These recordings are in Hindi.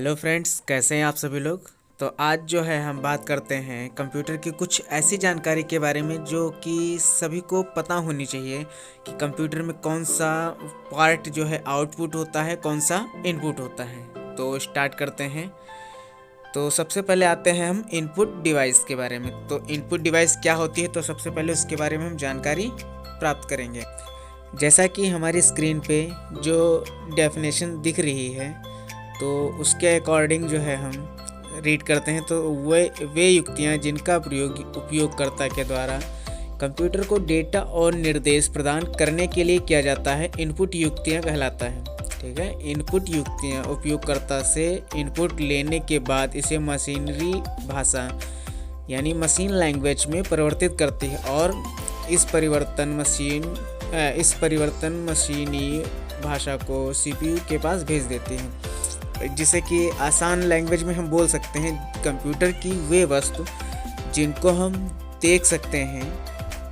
हेलो फ्रेंड्स, कैसे हैं आप सभी लोग। तो आज जो है हम बात करते हैं कंप्यूटर की कुछ ऐसी जानकारी के बारे में जो कि सभी को पता होनी चाहिए कि कंप्यूटर में कौन सा पार्ट जो है आउटपुट होता है, कौन सा इनपुट होता है। तो स्टार्ट करते हैं। तो सबसे पहले आते हैं हम इनपुट डिवाइस के बारे में। तो इनपुट डिवाइस क्या होती है, तो सबसे पहले उसके बारे में हम जानकारी प्राप्त करेंगे। जैसा कि हमारी स्क्रीन पे जो डेफिनेशन दिख रही है, तो उसके अकॉर्डिंग जो है हम रीड करते हैं। तो वे युक्तियाँ जिनका प्रयोग उपयोगकर्ता के द्वारा कंप्यूटर को डेटा और निर्देश प्रदान करने के लिए किया जाता है, इनपुट युक्तियाँ कहलाता है। ठीक है, इनपुट युक्तियाँ उपयोगकर्ता से इनपुट लेने के बाद इसे मशीनरी भाषा यानी मशीन लैंग्वेज में परिवर्तित करती है और इस परिवर्तन मशीनी भाषा को सीपीयू के पास भेज देती है, जिसे कि आसान लैंग्वेज में हम बोल सकते हैं कंप्यूटर की वे वस्तु जिनको हम देख सकते हैं,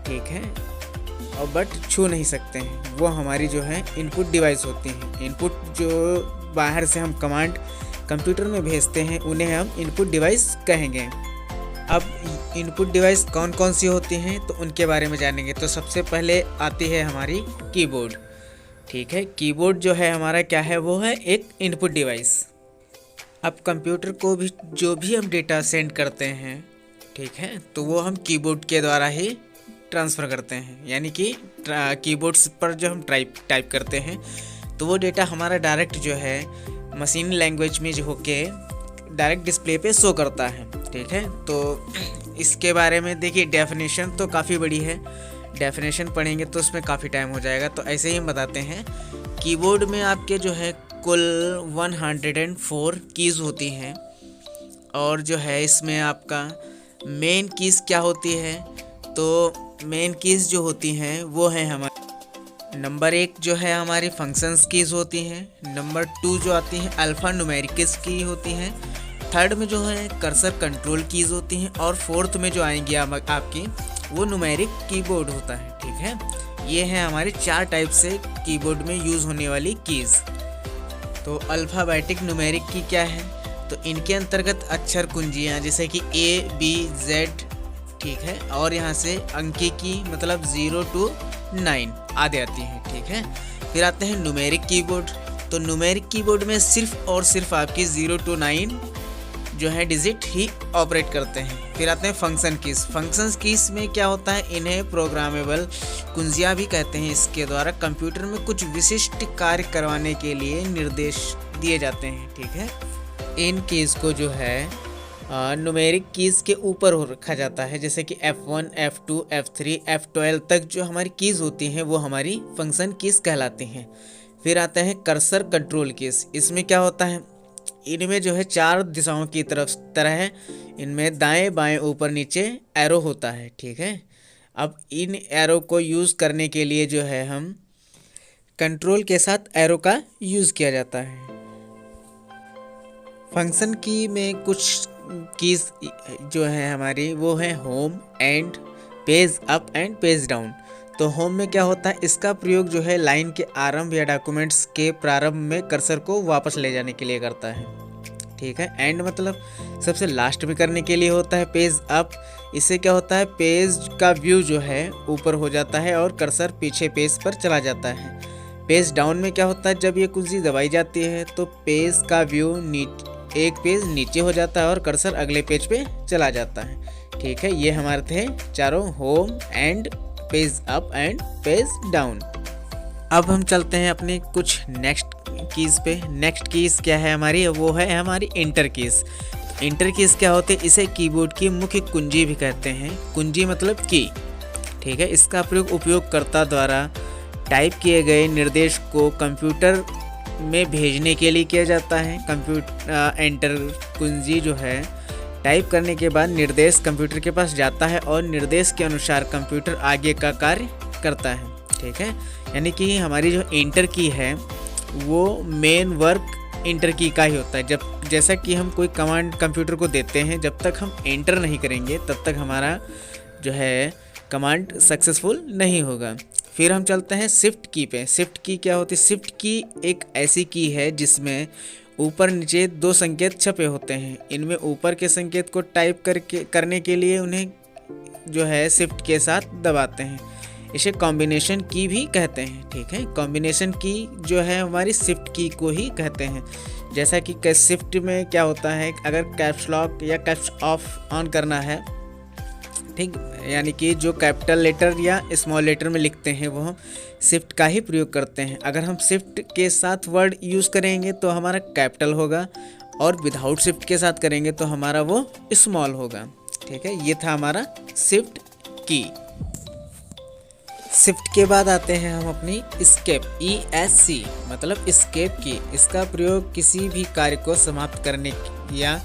ठीक है, और बट छू नहीं सकते हैं, वो हमारी जो है इनपुट डिवाइस होती हैं। इनपुट जो बाहर से हम कमांड कंप्यूटर में भेजते हैं उन्हें हम इनपुट डिवाइस कहेंगे। अब इनपुट डिवाइस कौन कौन सी होती हैं तो उनके बारे में जानेंगे। तो सबसे पहले आती है हमारी कीबोर्ड। ठीक है, कीबोर्ड जो है हमारा क्या है, वो है एक इनपुट डिवाइस। अब कंप्यूटर को भी जो भी हम डेटा सेंड करते हैं, ठीक है, तो वो हम कीबोर्ड के द्वारा ही ट्रांसफ़र करते हैं। यानी कि कीबोर्ड्स पर जो हम टाइप करते हैं तो वो डेटा हमारा डायरेक्ट जो है मशीन लैंग्वेज में जो होके डायरेक्ट डिस्प्ले पे शो करता है। ठीक है, तो इसके बारे में देखिए, डेफिनेशन तो काफ़ी बड़ी है, डेफिनेशन पढ़ेंगे तो उसमें काफ़ी टाइम हो जाएगा। तो ऐसे ही हम बताते हैं। कीबोर्ड में आपके जो है कुल 104 कीज़ होती हैं और जो है इसमें आपका मेन कीज़ क्या होती है, तो मेन कीज़ जो होती हैं वो है हमारे नंबर 1 जो है हमारी फंक्शंस कीज़ होती हैं, नंबर 2 जो आती हैं अल्फ़ा न्यूमेरिकल्स की होती हैं, थर्ड में जो है कर्सर कंट्रोल कीज़ होती हैं और फोर्थ में जो आएंगी आपकी वो न्यूमेरिक कीबोर्ड होता है। ठीक है, ये है हमारे 4 टाइप से कीबोर्ड में यूज़ होने वाली कीज़। तो अल्फ़ाबेटिक न्यूमेरिक की क्या है, तो इनके अंतर्गत अक्षर कुंजियाँ जैसे कि A, B, Z, ठीक है, और यहाँ से अंकी की मतलब 0 to 9 आदि आती हैं। ठीक है, फिर आते हैं न्यूमेरिक कीबोर्ड। तो न्यूमेरिक कीबोर्ड में सिर्फ और सिर्फ आपकी 0 to 9 जो है डिजिट ही ऑपरेट करते हैं। फिर आते हैं फंक्शन कीज़। फंक्शंस कीज़ में क्या होता है, इन्हें प्रोग्रामेबल कुंजियाँ भी कहते हैं। इसके द्वारा कंप्यूटर में कुछ विशिष्ट कार्य करवाने के लिए निर्देश दिए जाते हैं। ठीक है, इन कीज़ को जो है न्यूमेरिक कीज़ के ऊपर हो रखा जाता है, जैसे कि F1, F2, F3, F12 तक जो हमारी कीज़ होती हैं वो हमारी फंक्शन कीज़ कहलाती हैं। फिर आते हैं कर्सर कंट्रोल कीज़। इसमें क्या होता है, इनमें जो है 4 दिशाओं की तरह इनमें दाएं बाएं ऊपर नीचे एरो होता है। ठीक है, अब इन एरो को यूज़ करने के लिए जो है हम कंट्रोल के साथ एरो का यूज़ किया जाता है। फंक्शन की में कुछ कीज़ जो है हमारी वो है home and page up and page down. तो होम में क्या होता है, इसका प्रयोग जो है लाइन के आरंभ या डॉक्यूमेंट्स के प्रारंभ में कर्सर को वापस ले जाने के लिए करता है। ठीक है, एंड मतलब सबसे लास्ट में करने के लिए होता है। पेज अप, इससे क्या होता है, पेज का व्यू जो है ऊपर हो जाता है और कर्सर पीछे पेज पर चला जाता है। पेज डाउन में क्या होता है, जब ये कुंजी दबाई जाती है तो पेज का व्यू एक पेज नीचे हो जाता है और कर्सर अगले पेज पे चला जाता है। ठीक है, ये हमारे थे चारों, home and page up and page down. अब हम चलते हैं अपनी कुछ नेक्स्ट कीज़ पे। नेक्स्ट कीज़ क्या है हमारी, वो है हमारी इंटर कीज़। इंटर कीज़ क्या होते हैं, इसे कीबोर्ड की मुख्य कुंजी भी कहते हैं। कुंजी मतलब की। ठीक है, इसका प्रयोग उपयोगकर्ता द्वारा टाइप किए गए निर्देश को कंप्यूटर में भेजने के लिए किया जाता है। एंटर कुंजी जो है टाइप करने के बाद निर्देश कंप्यूटर के पास जाता है और निर्देश के अनुसार कंप्यूटर आगे का कार्य करता है। ठीक है, यानी कि हमारी जो इंटर की है वो मेन वर्क इंटर की का ही होता है। जैसा कि हम कोई कमांड कंप्यूटर को देते हैं, जब तक हम एंटर नहीं करेंगे तब तक हमारा जो है कमांड सक्सेसफुल नहीं होगा। फिर हम चलते हैं शिफ्ट की पे। शिफ्ट की क्या होती है, शिफ्ट की एक ऐसी की है जिसमें ऊपर नीचे दो संकेत छपे होते हैं। इनमें ऊपर के संकेत को टाइप करने के लिए उन्हें जो है शिफ्ट के साथ दबाते हैं। इसे कॉम्बिनेशन की भी कहते हैं। ठीक है, कॉम्बिनेशन की जो है हमारी शिफ्ट की को ही कहते हैं। जैसा कि शिफ्ट में क्या होता है, अगर कैप्स लॉक या कैप्स ऑफ ऑन करना है, ठीक, यानी कि जो कैपिटल लेटर या स्मॉल लेटर में लिखते हैं वो हम शिफ्ट का ही प्रयोग करते हैं। अगर हम शिफ्ट के साथ वर्ड यूज़ करेंगे तो हमारा कैपिटल होगा, और विदाउट शिफ्ट के साथ करेंगे तो हमारा वो स्मॉल होगा। ठीक है, ये था हमारा शिफ्ट की। शिफ्ट के बाद आते हैं हम अपनी एस्केप, ESC मतलब एस्केप की। इसका प्रयोग किसी भी कार्य को समाप्त करने या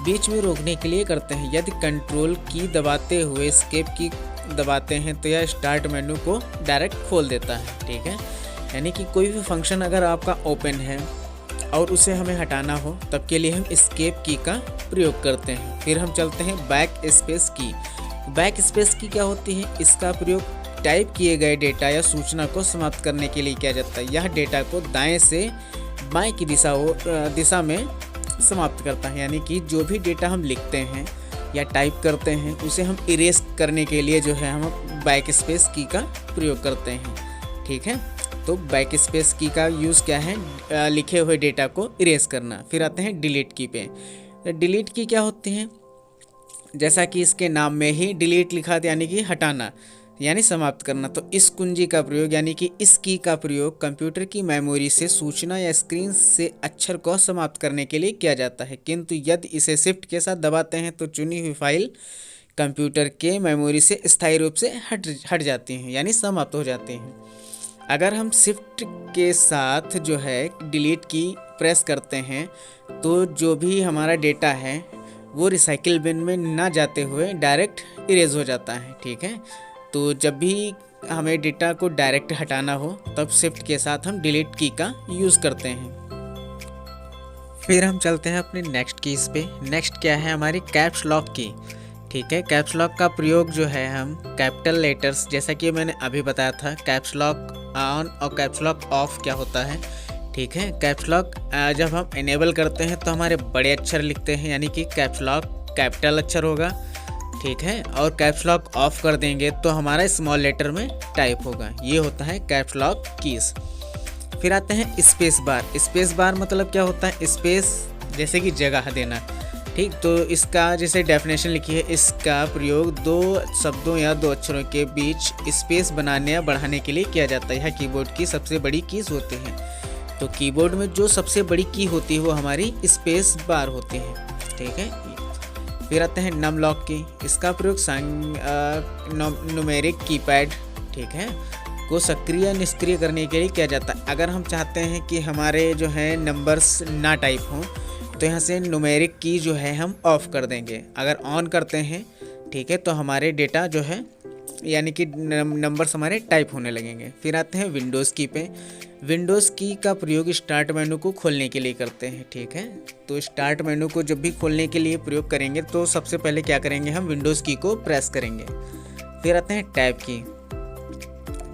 बीच में रोकने के लिए करते हैं। यदि कंट्रोल की दबाते हुए एस्केप की दबाते हैं तो यह स्टार्ट मेनू को डायरेक्ट खोल देता है। ठीक है, यानी कि कोई भी फंक्शन अगर आपका ओपन है और उसे हमें हटाना हो, तब के लिए हम एस्केप की का प्रयोग करते हैं। फिर हम चलते हैं बैक स्पेस की। बैक स्पेस की क्या होती है? इसका प्रयोग टाइप किए गए डेटा या सूचना को समाप्त करने के लिए किया जाता है। यह डेटा को दाएं से बाएं की दिशा में समाप्त करता है। यानी कि जो भी डेटा हम लिखते हैं या टाइप करते हैं उसे हम इरेज करने के लिए जो है हम बैक स्पेस की का प्रयोग करते हैं। ठीक है, तो बैक स्पेस की का यूज़ क्या है? लिखे हुए डेटा को इरेज करना। फिर आते हैं डिलीट की पे। डिलीट की क्या होती है? जैसा कि इसके नाम में ही डिलीट लिखा था, यानी कि हटाना यानी समाप्त करना। तो इस कुंजी का प्रयोग यानी कि इस की का प्रयोग कंप्यूटर की मेमोरी से सूचना या स्क्रीन से अक्षर को समाप्त करने के लिए किया जाता है। किंतु यदि इसे शिफ्ट के साथ दबाते हैं तो चुनी हुई फाइल कंप्यूटर के मेमोरी से स्थायी रूप से हट जाती हैं, यानी समाप्त हो जाती हैं। अगर हम शिफ्ट के साथ जो है डिलीट की प्रेस करते हैं तो जो भी हमारा डेटा है वो रिसाइकिल बिन में ना जाते हुए डायरेक्ट इरेज हो जाता है। ठीक है, तो जब भी हमें डेटा को डायरेक्ट हटाना हो तब शिफ्ट के साथ हम डिलीट की का यूज़ करते हैं। फिर हम चलते हैं अपने नेक्स्ट कीज़ पे। नेक्स्ट क्या है? हमारी कैप्स लॉक की। ठीक है, कैप्स लॉक का प्रयोग जो है हम कैपिटल लेटर्स, जैसा कि मैंने अभी बताया था कैप्स लॉक ऑन और कैप्स लॉक ऑफ क्या होता है। ठीक है, कैप्स लॉक जब हम इनेबल करते हैं तो हमारे बड़े अक्षर लिखते हैं, यानी कि कैप्स लॉक कैपिटल अक्षर होगा। ठीक है, और कैप्स लॉक ऑफ कर देंगे तो हमारा स्मॉल लेटर में टाइप होगा। ये होता है कैप्स लॉक कीज़। फिर आते हैं स्पेस बार। स्पेस बार मतलब क्या होता है? स्पेस जैसे कि जगह देना। ठीक, तो इसका जैसे डेफिनेशन लिखी है, इसका प्रयोग दो शब्दों या दो अक्षरों के बीच स्पेस बनाने या बढ़ाने के लिए किया जाता है। यह कीबोर्ड की सबसे बड़ी कीज़ होती है। तो कीबोर्ड में जो सबसे बड़ी की होती है वो हमारी स्पेस बार होती है। ठीक है, फिर आते हैं नम लॉक की। इसका प्रयोग न्यूमेरिक कीपैड, ठीक है, को सक्रिय या निष्क्रिय करने के लिए किया जाता है। अगर हम चाहते हैं कि हमारे जो है नंबर्स ना टाइप हों तो यहाँ से न्यूमेरिक की जो है हम ऑफ कर देंगे। अगर ऑन करते हैं, ठीक है, तो हमारे डेटा जो है यानी कि नंबर्स हमारे टाइप होने लगेंगे। फिर आते हैं विंडोज़ की पे। विंडोज़ की का प्रयोग स्टार्ट मेनू को खोलने के लिए करते हैं। ठीक है, तो स्टार्ट मेनू को जब भी खोलने के लिए प्रयोग करेंगे तो सबसे पहले क्या करेंगे? हम विंडोज़ की को प्रेस करेंगे। फिर आते हैं टैब की।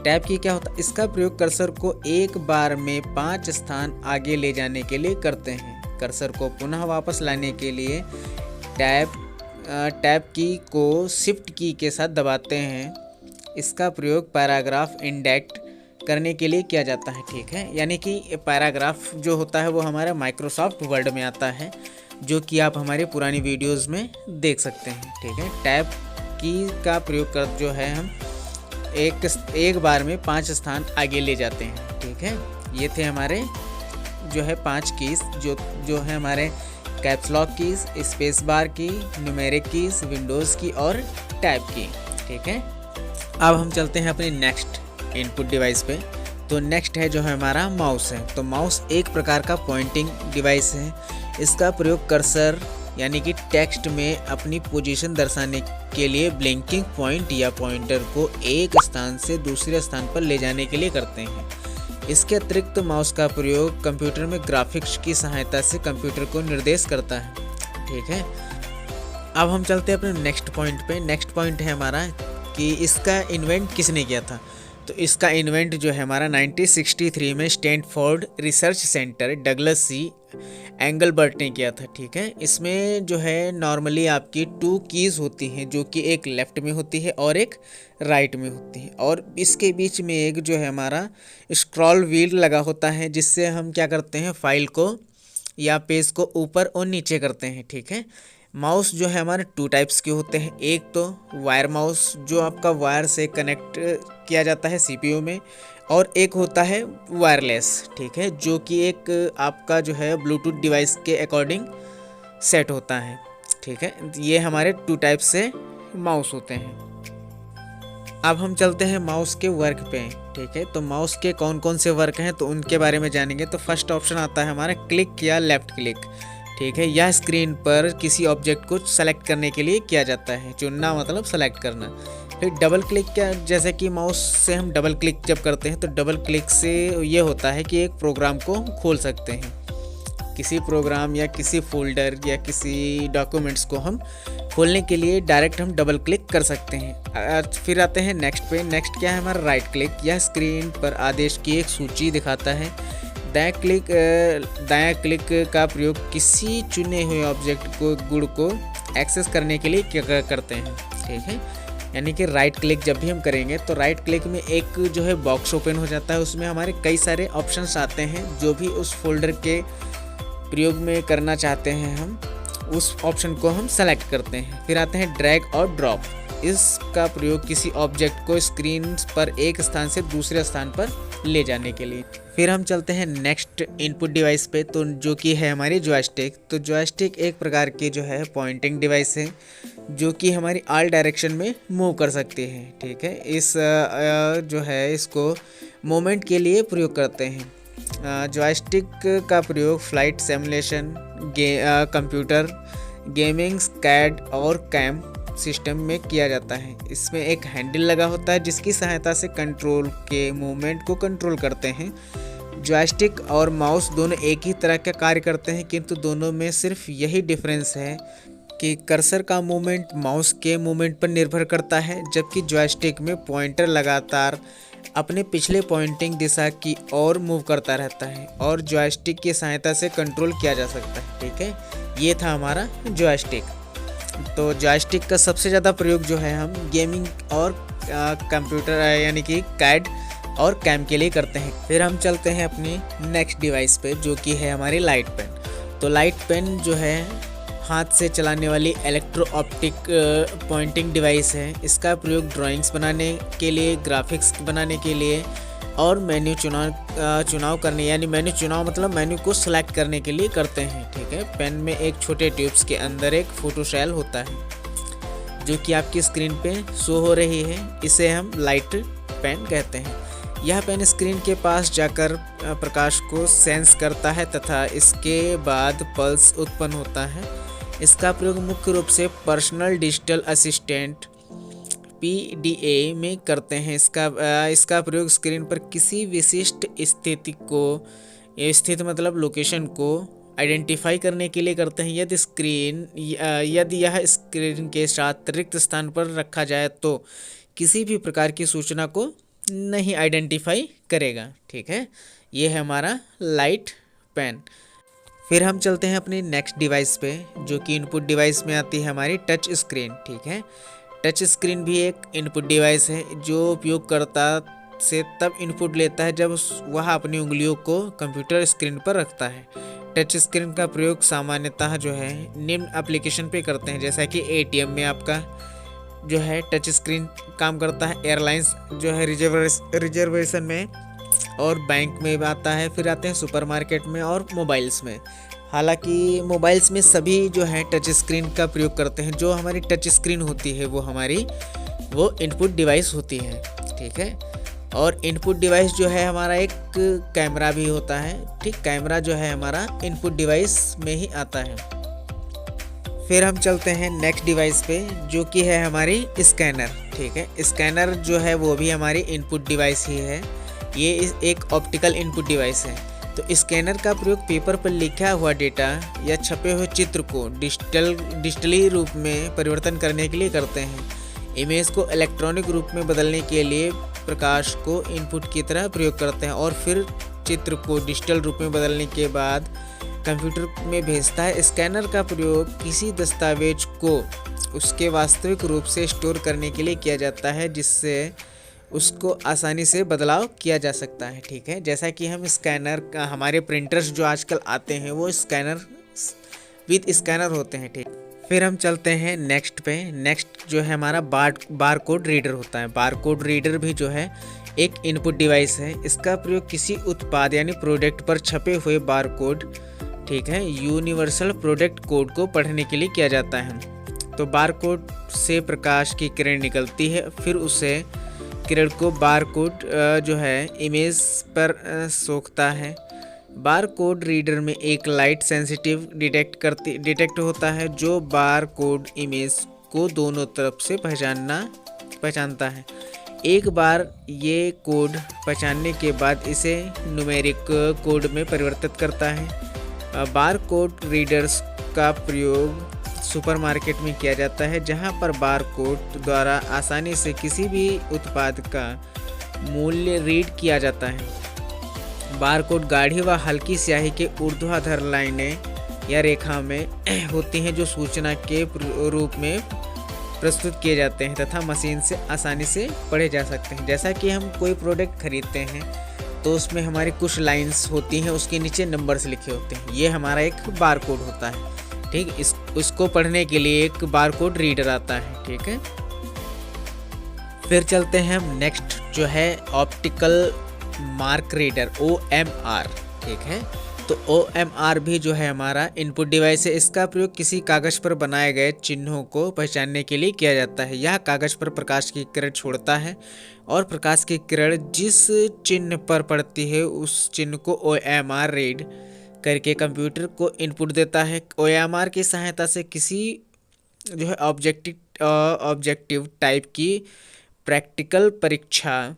टैब की क्या होता है? इसका प्रयोग कर्सर को एक बार में 5 स्थान आगे ले जाने के लिए करते हैं। कर्सर को पुनः वापस लाने के लिए टैब की को शिफ्ट की के साथ दबाते हैं। इसका प्रयोग पैराग्राफ इंडेक्ट करने के लिए किया जाता है। ठीक है, यानी कि पैराग्राफ जो होता है वो हमारा माइक्रोसॉफ्ट वर्ड में आता है, जो कि आप हमारी पुरानी वीडियोस में देख सकते हैं। ठीक है, टैब की का प्रयोग कर जो है हम एक बार में 5 स्थान आगे ले जाते हैं। ठीक है, ये थे हमारे जो है 5 कीज़ जो है हमारे caps lock keys, space bar की, न्यूमेरिक कीज़, विंडोज़ की और टैब की। ठीक है, अब हम चलते हैं अपने नेक्स्ट इनपुट डिवाइस पे। तो नेक्स्ट है जो है हमारा माउस है। तो माउस एक प्रकार का पॉइंटिंग डिवाइस है। इसका प्रयोग कर्सर यानी कि टेक्स्ट में अपनी पोजीशन दर्शाने के लिए ब्लिंकिंग पॉइंट या पॉइंटर को एक स्थान से दूसरे स्थान पर ले जाने के लिए करते हैं। इसके अतिरिक्त माउस का प्रयोग कंप्यूटर में ग्राफिक्स की सहायता से कंप्यूटर को निर्देश करता है। ठीक है, अब हम चलते हैं अपने नेक्स्ट पॉइंट पे। नेक्स्ट पॉइंट है हमारा कि इसका इन्वेंट किसने किया था। तो इसका इन्वेंट जो है हमारा 1963 में स्टैनफोर्ड रिसर्च सेंटर डगलस सी एंगलबर्ट ने किया था। ठीक है, इसमें जो है नॉर्मली आपकी 2 कीज़ होती हैं, जो कि एक लेफ़्ट में होती है और एक राइट में होती है, और इसके बीच में एक जो है हमारा स्क्रॉल व्हील लगा होता है, जिससे हम क्या करते हैं, फाइल को या पेज को ऊपर और नीचे करते हैं। ठीक है, माउस जो है हमारे 2 टाइप्स के होते हैं। एक तो वायर माउस जो आपका वायर से कनेक्ट किया जाता है सीपीयू में, और एक होता है वायरलेस। ठीक है, जो कि एक आपका जो है ब्लूटूथ डिवाइस के अकॉर्डिंग सेट होता है। ठीक है, ये हमारे 2 टाइप से माउस होते हैं। अब हम चलते हैं माउस के वर्क पे। ठीक है, तो माउस के कौन कौन से वर्क हैं तो उनके बारे में जानेंगे। तो फर्स्ट ऑप्शन आता है हमारा क्लिक या लेफ़्ट क्लिक। ठीक है, यह स्क्रीन पर किसी ऑब्जेक्ट को सेलेक्ट करने के लिए किया जाता है। चुनना मतलब सेलेक्ट करना। फिर डबल क्लिक, क्या जैसे कि माउस से हम डबल क्लिक जब करते हैं तो डबल क्लिक से ये होता है कि एक प्रोग्राम को खोल सकते हैं। किसी प्रोग्राम या किसी फोल्डर या किसी डॉक्यूमेंट्स को हम खोलने के लिए डायरेक्ट हम डबल क्लिक कर सकते हैं। फिर आते हैं नेक्स्ट पे। नेक्स्ट क्या है हमारा राइट क्लिक। यह स्क्रीन पर आदेश की एक सूची दिखाता है। दायां क्लिक का प्रयोग किसी चुने हुए ऑब्जेक्ट को गुण को एक्सेस करने के लिए क्या करते हैं। ठीक है, यानी कि राइट क्लिक जब भी हम करेंगे तो राइट क्लिक में एक जो है बॉक्स ओपन हो जाता है। उसमें हमारे कई सारे ऑप्शंस आते हैं, जो भी उस फोल्डर के प्रयोग में करना चाहते हैं हम उस ऑप्शन को हम सेलेक्ट करते हैं। फिर आते हैं ड्रैग और ड्रॉप। इसका प्रयोग किसी ऑब्जेक्ट को स्क्रीन पर एक स्थान से दूसरे स्थान पर ले जाने के लिए। फिर हम चलते हैं नेक्स्ट इनपुट डिवाइस पे, तो जो कि है हमारी जॉयस्टिक। तो जॉयस्टिक एक प्रकार की जो है पॉइंटिंग डिवाइस है, जो कि हमारी ऑल डायरेक्शन में मूव कर सकती है। ठीक है, इस जो है इसको मूवमेंट के लिए प्रयोग करते हैं। जॉयस्टिक का प्रयोग flight simulation, computer gaming, CAD और कैम सिस्टम में किया जाता है। इसमें एक हैंडल लगा होता है, जिसकी सहायता से कंट्रोल के मूवमेंट को कंट्रोल करते हैं। जॉयस्टिक और माउस दोनों एक ही तरह का कार्य करते हैं, किंतु दोनों में सिर्फ यही डिफरेंस है कि कर्सर का मूवमेंट माउस के मूवमेंट पर निर्भर करता है, जबकि जॉयस्टिक में पॉइंटर लगातार अपने पिछले पॉइंटिंग दिशा की ओर मूव करता रहता है और जॉयस्टिक की सहायता से कंट्रोल किया जा सकता है। ठीक है, ये था हमारा जॉयस्टिक। तो जॉयस्टिक का सबसे ज़्यादा प्रयोग जो है हम गेमिंग और कंप्यूटर यानी कि कैड और कैम के लिए करते हैं। फिर हम चलते हैं अपनी नेक्स्ट डिवाइस पे, जो कि है हमारी लाइट पेन। तो लाइट पेन जो है हाथ से चलाने वाली इलेक्ट्रो ऑप्टिक पॉइंटिंग डिवाइस है। इसका प्रयोग ड्राइंग्स बनाने के लिए, ग्राफिक्स बनाने के लिए और मेन्यू चुनाव करने, यानी मेन्यू चुनाव मतलब मेन्यू को सिलेक्ट करने के लिए करते हैं। ठीक है, पेन में एक छोटे ट्यूब्स के अंदर एक फोटो सेल होता है, जो कि आपकी स्क्रीन पे शो हो रही है। इसे हम लाइट पेन कहते हैं। यह पेन स्क्रीन के पास जाकर प्रकाश को सेंस करता है तथा इसके बाद पल्स उत्पन्न होता है। इसका प्रयोग मुख्य रूप से पर्सनल डिजिटल असिस्टेंट PDA में करते हैं। इसका प्रयोग स्क्रीन पर किसी विशिष्ट स्थिति मतलब लोकेशन को आइडेंटिफाई करने के लिए करते हैं। यदि यह स्क्रीन के साथ रिक्त स्थान पर रखा जाए तो किसी भी प्रकार की सूचना को नहीं आइडेंटिफाई करेगा। ठीक है, ये है हमारा लाइट पेन। फिर हम चलते हैं अपनी नेक्स्ट डिवाइस पे, जो कि इनपुट डिवाइस में आती है हमारी टच स्क्रीन। ठीक है, टच स्क्रीन भी एक इनपुट डिवाइस है, जो उपयोगकर्ता से तब इनपुट लेता है जब वह अपनी उंगलियों को कंप्यूटर स्क्रीन पर रखता है। टच स्क्रीन का प्रयोग सामान्यतः जो है निम्न एप्लीकेशन पे करते हैं, जैसा कि ATM में आपका जो है टच स्क्रीन काम करता है, एयरलाइंस जो है रिजर्वेशन में, और बैंक में आता है। फिर आते हैं सुपरमार्केट में और मोबाइल्स में। हालांकि मोबाइल्स में सभी जो है टच स्क्रीन का प्रयोग करते हैं। जो हमारी टच स्क्रीन होती है वो इनपुट डिवाइस होती है। ठीक है, और इनपुट डिवाइस जो है हमारा एक कैमरा भी होता है। ठीक, कैमरा जो है हमारा इनपुट डिवाइस में ही आता है। फिर हम चलते हैं नेक्स्ट डिवाइस पे, जो कि है हमारी स्कैनर। ठीक है, स्कैनर जो है वो भी हमारी इनपुट डिवाइस ही है। ये एक ऑप्टिकल इनपुट डिवाइस है। तो स्कैनर का प्रयोग पेपर पर लिखा हुआ डेटा या छपे हुए चित्र को डिजिटली रूप में परिवर्तन करने के लिए करते हैं। इमेज को इलेक्ट्रॉनिक रूप में बदलने के लिए प्रकाश को इनपुट की तरह प्रयोग करते हैं और फिर चित्र को डिजिटल रूप में बदलने के बाद कंप्यूटर में भेजता है। स्कैनर का प्रयोग किसी दस्तावेज को उसके वास्तविक रूप से स्टोर करने के लिए किया जाता है, जिससे उसको आसानी से बदलाव किया जा सकता है। ठीक है, जैसा कि हम स्कैनर हमारे प्रिंटर्स जो आजकल आते हैं वो स्कैनर विद स्कैनर होते हैं। ठीक, फिर हम चलते हैं नेक्स्ट पे। नेक्स्ट जो है हमारा बार कोड रीडर होता है। बार कोड रीडर भी जो है एक इनपुट डिवाइस है। इसका प्रयोग किसी उत्पाद यानी प्रोडक्ट पर छपे हुए बार कोड, ठीक है, यूनिवर्सल प्रोडक्ट कोड को पढ़ने के लिए किया जाता है। तो बार कोड से प्रकाश की किरण निकलती है, फिर उसे किरण को बार कोड जो है इमेज पर सोखता है। बार कोड रीडर में एक लाइट सेंसिटिव डिटेक्ट होता है जो बार कोड इमेज को दोनों तरफ से पहचानता है। एक बार ये कोड पहचानने के बाद इसे न्यूमेरिक कोड में परिवर्तित करता है। बार कोड रीडर्स का प्रयोग सुपरमार्केट में किया जाता है, जहां पर बार कोड द्वारा आसानी से किसी भी उत्पाद का मूल्य रीड किया जाता है। बार कोड गाढ़ी व हल्की स्याही के ऊर्ध्वाधर लाइनें या रेखा में होती हैं जो सूचना के रूप में प्रस्तुत किए जाते हैं तथा मशीन से आसानी से पढ़े जा सकते हैं। जैसा कि हम कोई प्रोडक्ट खरीदते हैं तो उसमें हमारी कुछ लाइंस होती हैं, उसके नीचे नंबर्स लिखे होते हैं, ये हमारा एक बार कोड होता है। ठीक, इसको पढ़ने के लिए एक बार कोड रीडर आता है। ठीक है, फिर चलते हैं हम नेक्स्ट जो है ऑप्टिकल मार्क रीडर OMR। ठीक है, तो OMR भी जो है हमारा इनपुट डिवाइस है। इसका प्रयोग किसी कागज पर बनाए गए चिन्हों को पहचानने के लिए किया जाता है। यह कागज पर प्रकाश की किरण छोड़ता है और प्रकाश की किरण जिस चिन्ह पर पड़ती है उस चिन्ह को OMR रीड करके कंप्यूटर को इनपुट देता है। OMR की सहायता से किसी जो है ऑब्जेक्टिव टाइप की प्रैक्टिकल परीक्षा,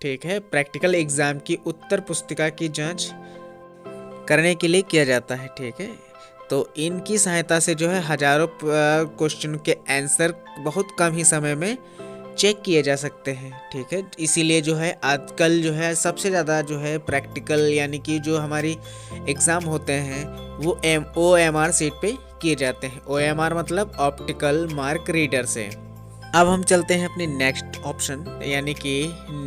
ठीक है, प्रैक्टिकल एग्जाम की उत्तर पुस्तिका की जांच करने के लिए किया जाता है। ठीक है, तो इनकी सहायता से जो है हजारों क्वेश्चन के आंसर बहुत कम ही समय में चेक किए जा सकते हैं। ठीक है, इसीलिए जो है आजकल जो है सबसे ज़्यादा जो है प्रैक्टिकल यानी कि जो हमारी एग्ज़ाम होते हैं वो OMR सीट पे किए जाते हैं। OMR मतलब ऑप्टिकल मार्क रीडर से। अब हम चलते हैं अपने नेक्स्ट ऑप्शन यानी कि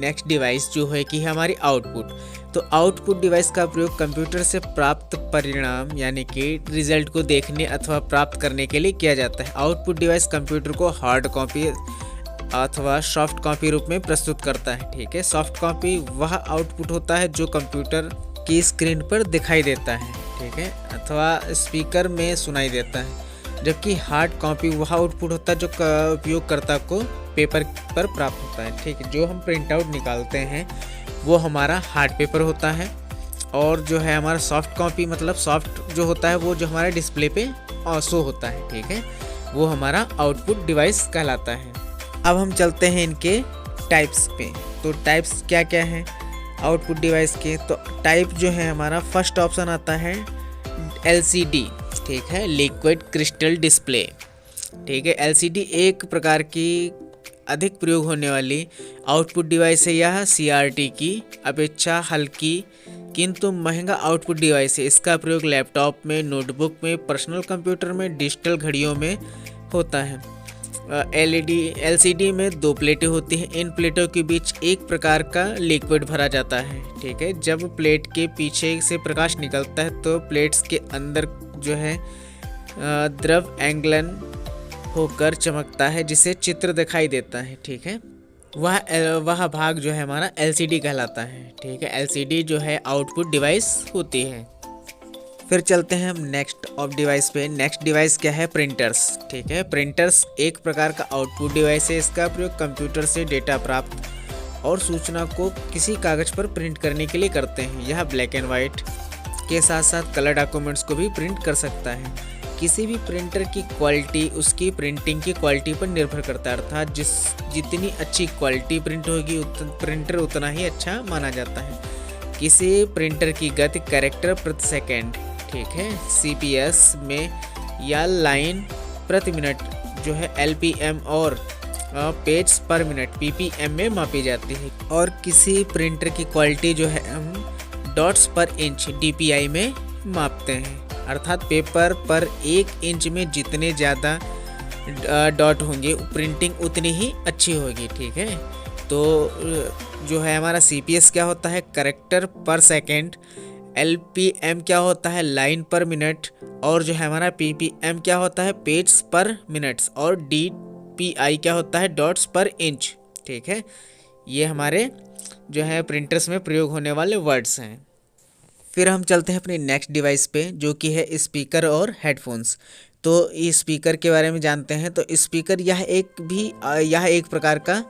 नेक्स्ट डिवाइस जो है कि हमारी आउटपुट। तो आउटपुट डिवाइस का प्रयोग कंप्यूटर से प्राप्त परिणाम यानी कि रिजल्ट को देखने अथवा प्राप्त करने के लिए किया जाता है। आउटपुट डिवाइस कंप्यूटर को हार्ड कॉपी अथवा सॉफ्ट कॉपी रूप में प्रस्तुत करता है। ठीक है, सॉफ्ट कॉपी वह आउटपुट होता है जो कंप्यूटर की स्क्रीन पर दिखाई देता है, ठीक है, अथवा स्पीकर में सुनाई देता है, जबकि हार्ड कॉपी वह आउटपुट होता है जो उपयोगकर्ता को पेपर पर प्राप्त होता है। ठीक है, जो हम प्रिंट आउट निकालते हैं वो हमारा हार्ड पेपर होता है और जो है हमारा सॉफ्ट कॉपी मतलब सॉफ्ट जो होता है वो जो हमारे डिस्प्ले पे शो होता है। ठीक है, वो हमारा आउटपुट डिवाइस कहलाता है। अब हम चलते हैं इनके टाइप्स पे। तो टाइप्स क्या क्या हैं आउटपुट डिवाइस के? तो टाइप जो है हमारा फर्स्ट ऑप्शन आता है LCD, ठीक है, लिक्विड क्रिस्टल डिस्प्ले। ठीक है, LCD एक प्रकार की अधिक प्रयोग होने वाली आउटपुट डिवाइस है। यह CRT की अपेक्षा हल्की किंतु महंगा आउटपुट डिवाइस है। इसका प्रयोग लैपटॉप में, नोटबुक में, पर्सनल कंप्यूटर में, डिजिटल घड़ियों में होता है। LCD में 2 प्लेटें होती हैं। इन प्लेटों के बीच एक प्रकार का लिक्विड भरा जाता है। ठीक है, जब प्लेट के पीछे से प्रकाश निकलता है तो प्लेट्स के अंदर जो है द्रव एंगलन होकर चमकता है जिसे चित्र दिखाई देता है। ठीक है, वह भाग जो है हमारा LCD कहलाता है। ठीक है, LCD जो है आउटपुट डिवाइस होती है। फिर चलते हैं हम नेक्स्ट ऑफ डिवाइस पे। नेक्स्ट डिवाइस क्या है? प्रिंटर्स। ठीक है, प्रिंटर्स एक प्रकार का आउटपुट डिवाइस है। इसका प्रयोग कंप्यूटर से डेटा प्राप्त और सूचना को किसी कागज पर प्रिंट करने के लिए करते हैं। यह ब्लैक एंड वाइट के साथ साथ कलर डॉक्यूमेंट्स को भी प्रिंट कर सकता है। किसी भी प्रिंटर की क्वालिटी उसकी प्रिंटिंग की क्वालिटी पर निर्भर करता है, अर्थात जितनी अच्छी क्वालिटी प्रिंट होगी प्रिंटर उतना ही अच्छा माना जाता है। किसी प्रिंटर की गति कैरेक्टर प्रति सेकेंड, ठीक है, CPS में या लाइन प्रति मिनट जो है LPM और पेज पर मिनट PPM में मापी जाती है। और किसी प्रिंटर की क्वालिटी जो है हम डॉट्स पर इंच DPI में मापते हैं, अर्थात पेपर पर 1 इंच में जितने ज़्यादा डॉट होंगे प्रिंटिंग उतनी ही अच्छी होगी। ठीक है, तो जो है हमारा CPS क्या होता है, करेक्टर पर सेकेंड, LPM क्या होता है, लाइन पर मिनट, और जो है हमारा PPM क्या होता है, पेज पर मिनट्स, और DPI क्या होता है, डॉट्स पर इंच। ठीक है, ये हमारे जो है प्रिंटर्स में प्रयोग होने वाले वर्ड्स हैं। फिर हम चलते हैं अपनी नेक्स्ट डिवाइस पे, जो कि है स्पीकर और हेडफोन्स। तो इस स्पीकर के बारे में जानते हैं। तो स्पीकर यह एक प्रकार का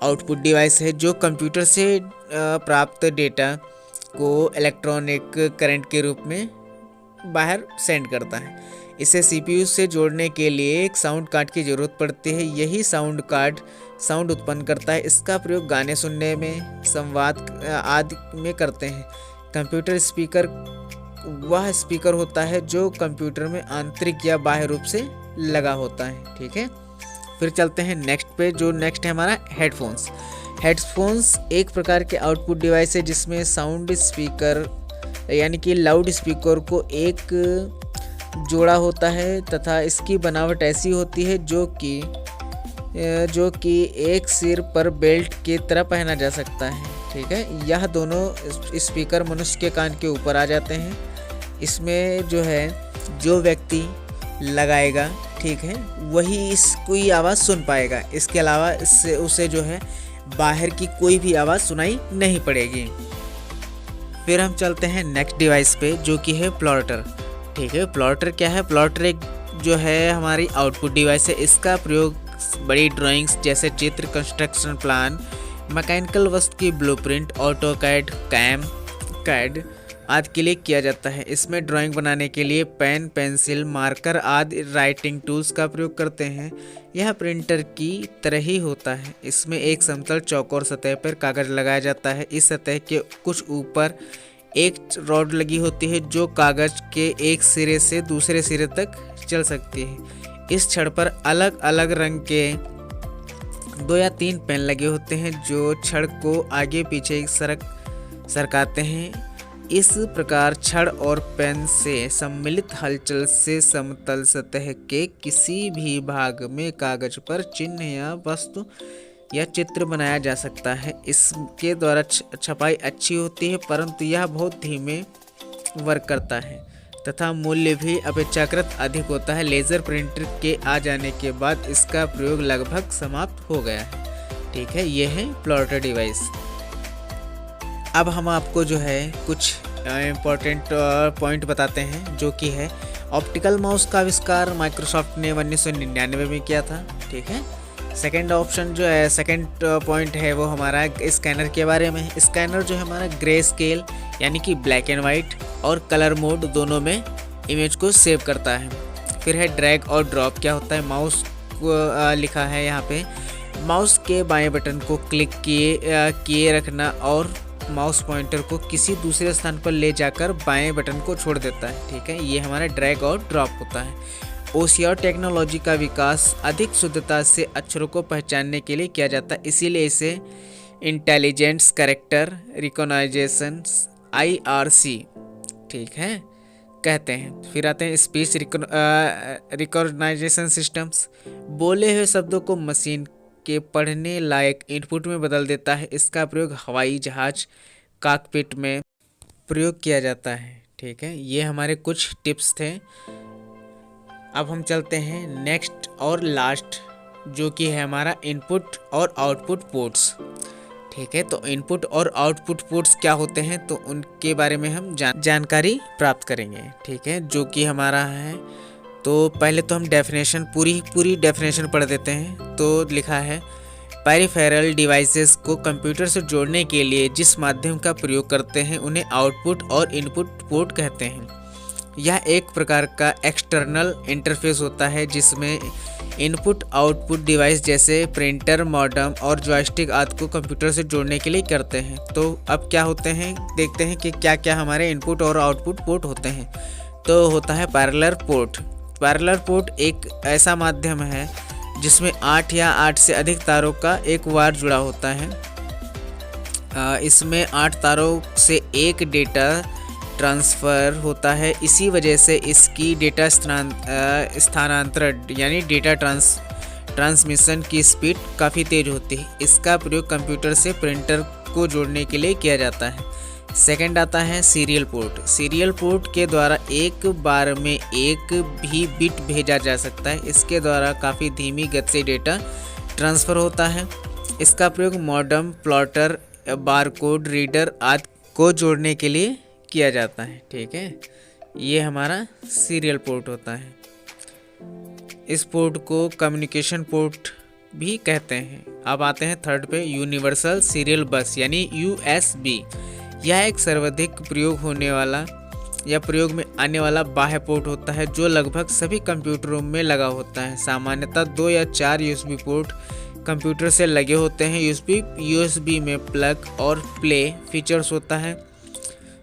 आउटपुट डिवाइस है जो कंप्यूटर से प्राप्त डेटा को इलेक्ट्रॉनिक करंट के रूप में बाहर सेंड करता है। इसे CPU से जोड़ने के लिए एक साउंड कार्ड की ज़रूरत पड़ती है। यही साउंड कार्ड साउंड उत्पन्न करता है। इसका प्रयोग गाने सुनने में, संवाद आदि में करते हैं। कंप्यूटर स्पीकर वह स्पीकर होता है जो कंप्यूटर में आंतरिक या बाह्य रूप से लगा होता है। ठीक है, फिर चलते हैं नेक्स्ट पे, जो नेक्स्ट है हमारा हेडफोन्स। हेडफोन्स एक प्रकार के आउटपुट डिवाइस है जिसमें साउंड स्पीकर यानी कि लाउड स्पीकर को एक जोड़ा होता है तथा इसकी बनावट ऐसी होती है जो कि एक सिर पर बेल्ट की तरह पहना जा सकता है। ठीक है, यह दोनों स्पीकर मनुष्य के कान के ऊपर आ जाते हैं। इसमें जो व्यक्ति लगाएगा, ठीक है, वही कोई आवाज़ सुन पाएगा। इसके अलावा इससे उसे जो है बाहर की कोई भी आवाज़ सुनाई नहीं पड़ेगी। फिर हम चलते हैं नेक्स्ट डिवाइस पे, जो कि है प्लॉटर। ठीक है, प्लॉटर क्या है? प्लॉटर एक जो है हमारी आउटपुट डिवाइस है। इसका प्रयोग बड़ी ड्राइंग्स जैसे चित्र, कंस्ट्रक्शन प्लान, मैकेनिकल वस्तु की ब्लूप्रिंट, ऑटोकैड, कैड आदि के लिए किया जाता है। इसमें ड्राइंग बनाने के लिए पेन, पेंसिल, मार्कर आदि राइटिंग टूल्स का प्रयोग करते हैं। यह प्रिंटर की तरह ही होता है। इसमें एक समतल चौकोर सतह पर कागज लगाया जाता है। इस सतह के कुछ ऊपर एक रॉड लगी होती है जो कागज के एक सिरे से दूसरे सिरे तक चल सकती है। इस छड़ पर अलग अलग रंग के 2 या 3 पेन लगे होते हैं जो छड़ को आगे पीछे सरकाते हैं। इस प्रकार छड़ और पेन से सम्मिलित हलचल से समतल सतह के किसी भी भाग में कागज पर चिन्ह या वस्तु या चित्र बनाया जा सकता है। इसके द्वारा छपाई अच्छी होती है, परंतु यह बहुत धीमे वर्क करता है तथा मूल्य भी अपेक्षाकृत अधिक होता है। लेज़र प्रिंटर के आ जाने के बाद इसका प्रयोग लगभग समाप्त हो गया है। ठीक है, ये है प्लॉटर डिवाइस। अब हम आपको जो है कुछ इम्पोर्टेंट पॉइंट बताते हैं, जो कि है ऑप्टिकल माउस का आविष्कार माइक्रोसॉफ्ट ने 1999 में किया था। ठीक है, सेकंड ऑप्शन जो है, सेकंड पॉइंट है वो हमारा स्कैनर के बारे में है। स्कैनर जो है हमारा ग्रे स्केल यानी कि ब्लैक एंड वाइट और कलर मोड दोनों में इमेज को सेव करता है। फिर है ड्रैग और ड्रॉप। क्या होता है? माउस को लिखा है यहाँ पे, माउस के बाएं बटन को क्लिक किए रखना और माउस पॉइंटर को किसी दूसरे स्थान पर ले जाकर बाएं बटन को छोड़ देता है। ठीक है, ये हमारा ड्रैग और ड्रॉप होता है। OCR टेक्नोलॉजी का विकास अधिक शुद्धता से अक्षरों को पहचानने के लिए किया जाता है, इसीलिए इसे इंटेलिजेंस कैरेक्टर रिकॉग्नाइजेशन IRC, ठीक है, कहते हैं। फिर आते हैं स्पीच रिकॉग्नाइजेशन सिस्टम्स। बोले हुए शब्दों को मशीन के पढ़ने लायक इनपुट में बदल देता है। इसका प्रयोग हवाई जहाज कॉकपिट में प्रयोग किया जाता है। ठीक है, ये हमारे कुछ टिप्स थे। अब हम चलते हैं नेक्स्ट और लास्ट, जो कि है हमारा इनपुट और आउटपुट पोर्ट्स। ठीक है, तो इनपुट और आउटपुट पोर्ट्स क्या होते हैं, तो उनके बारे में हम जानकारी प्राप्त करेंगे। ठीक है, जो कि हमारा है, तो पहले तो हम डेफिनेशन पूरी डेफिनेशन पढ़ देते हैं। तो लिखा है, पेरिफेरल डिवाइसेस को कंप्यूटर से जोड़ने के लिए जिस माध्यम का प्रयोग करते हैं उन्हें आउटपुट और इनपुट पोर्ट कहते हैं। यह एक प्रकार का एक्सटर्नल इंटरफेस होता है जिसमें इनपुट आउटपुट डिवाइस जैसे प्रिंटर, मॉडेम और जॉयस्टिक आदि को कंप्यूटर से जोड़ने के लिए करते हैं। तो अब क्या होते हैं, देखते हैं कि क्या क्या हमारे इनपुट और आउटपुट पोर्ट होते हैं। तो होता है पैरेलल पोर्ट। पैरेलल पोर्ट एक ऐसा माध्यम है जिसमें 8 या 8 से अधिक तारों का एक वायर जुड़ा होता है। इसमें 8 तारों से एक डेटा ट्रांसफ़र होता है। इसी वजह से इसकी डेटा स्थानांतरण यानी डेटा ट्रांसमिशन की स्पीड काफ़ी तेज़ होती है। इसका प्रयोग कंप्यूटर से प्रिंटर को जोड़ने के लिए किया जाता है। सेकंड आता है सीरियल पोर्ट। सीरियल पोर्ट के द्वारा एक बार में एक भी बिट भेजा जा सकता है। इसके द्वारा काफ़ी धीमी गति से डेटा ट्रांसफ़र होता है। इसका प्रयोग मॉडेम, प्लॉटर, बारकोड रीडर आदि को जोड़ने के लिए किया जाता है। ठीक है, ये हमारा सीरियल पोर्ट होता है। इस पोर्ट को कम्युनिकेशन पोर्ट भी कहते हैं। अब आते हैं थर्ड पे, यूनिवर्सल सीरियल बस यानी USB। यह एक सर्वाधिक प्रयोग होने वाला या प्रयोग में आने वाला बाह्य पोर्ट होता है जो लगभग सभी कंप्यूटरों में लगा होता है। सामान्यतः 2 या 4 USB पोर्ट कंप्यूटर से लगे होते हैं। USB में प्लग और प्ले फीचर्स होता है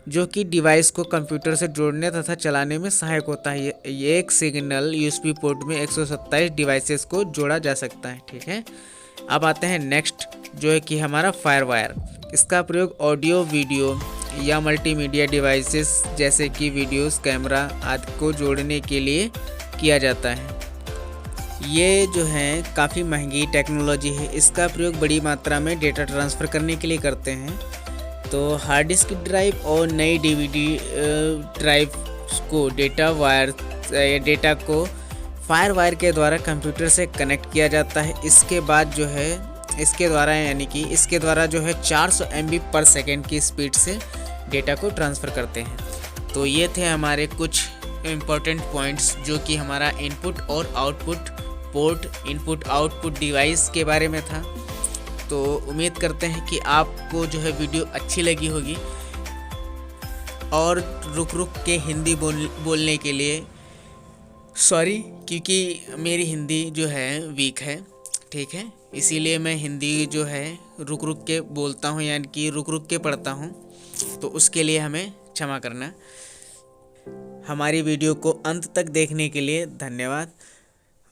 जो कि डिवाइस को कंप्यूटर से जोड़ने तथा चलाने में सहायक होता है। ये एक सिग्नल USB पोर्ट में 127 डिवाइसेस को जोड़ा जा सकता है। ठीक है, अब आते हैं नेक्स्ट जो है कि हमारा फायरवायर। इसका प्रयोग ऑडियो, वीडियो या मल्टीमीडिया डिवाइसेस जैसे कि वीडियोस, कैमरा आदि को जोड़ने के लिए किया जाता है। ये जो है काफ़ी महंगी टेक्नोलॉजी है। इसका प्रयोग बड़ी मात्रा में डेटा ट्रांसफ़र करने के लिए करते हैं। तो हार्ड डिस्क ड्राइव और नई DVD ड्राइव को डेटा को फायरवायर के द्वारा कंप्यूटर से कनेक्ट किया जाता है। इसके द्वारा जो है 400 MB पर सेकेंड की स्पीड से डेटा को ट्रांसफ़र करते हैं। तो ये थे हमारे कुछ इम्पोर्टेंट पॉइंट्स जो कि हमारा इनपुट और output port, input output device के बारे में था। तो उम्मीद करते हैं कि आपको जो है वीडियो अच्छी लगी होगी और रुक के हिंदी बोलने के लिए सॉरी, क्योंकि मेरी हिंदी जो है वीक है। ठीक है, इसीलिए मैं हिंदी जो है रुक के बोलता हूँ यानी कि रुक के पढ़ता हूँ। तो उसके लिए हमें क्षमा करना। हमारी वीडियो को अंत तक देखने के लिए धन्यवाद।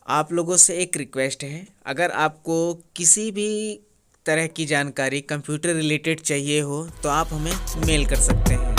आप लोगों से एक रिक्वेस्ट है, अगर आपको किसी भी तरह की जानकारी कंप्यूटर रिलेटेड चाहिए हो तो आप हमें मेल कर सकते हैं।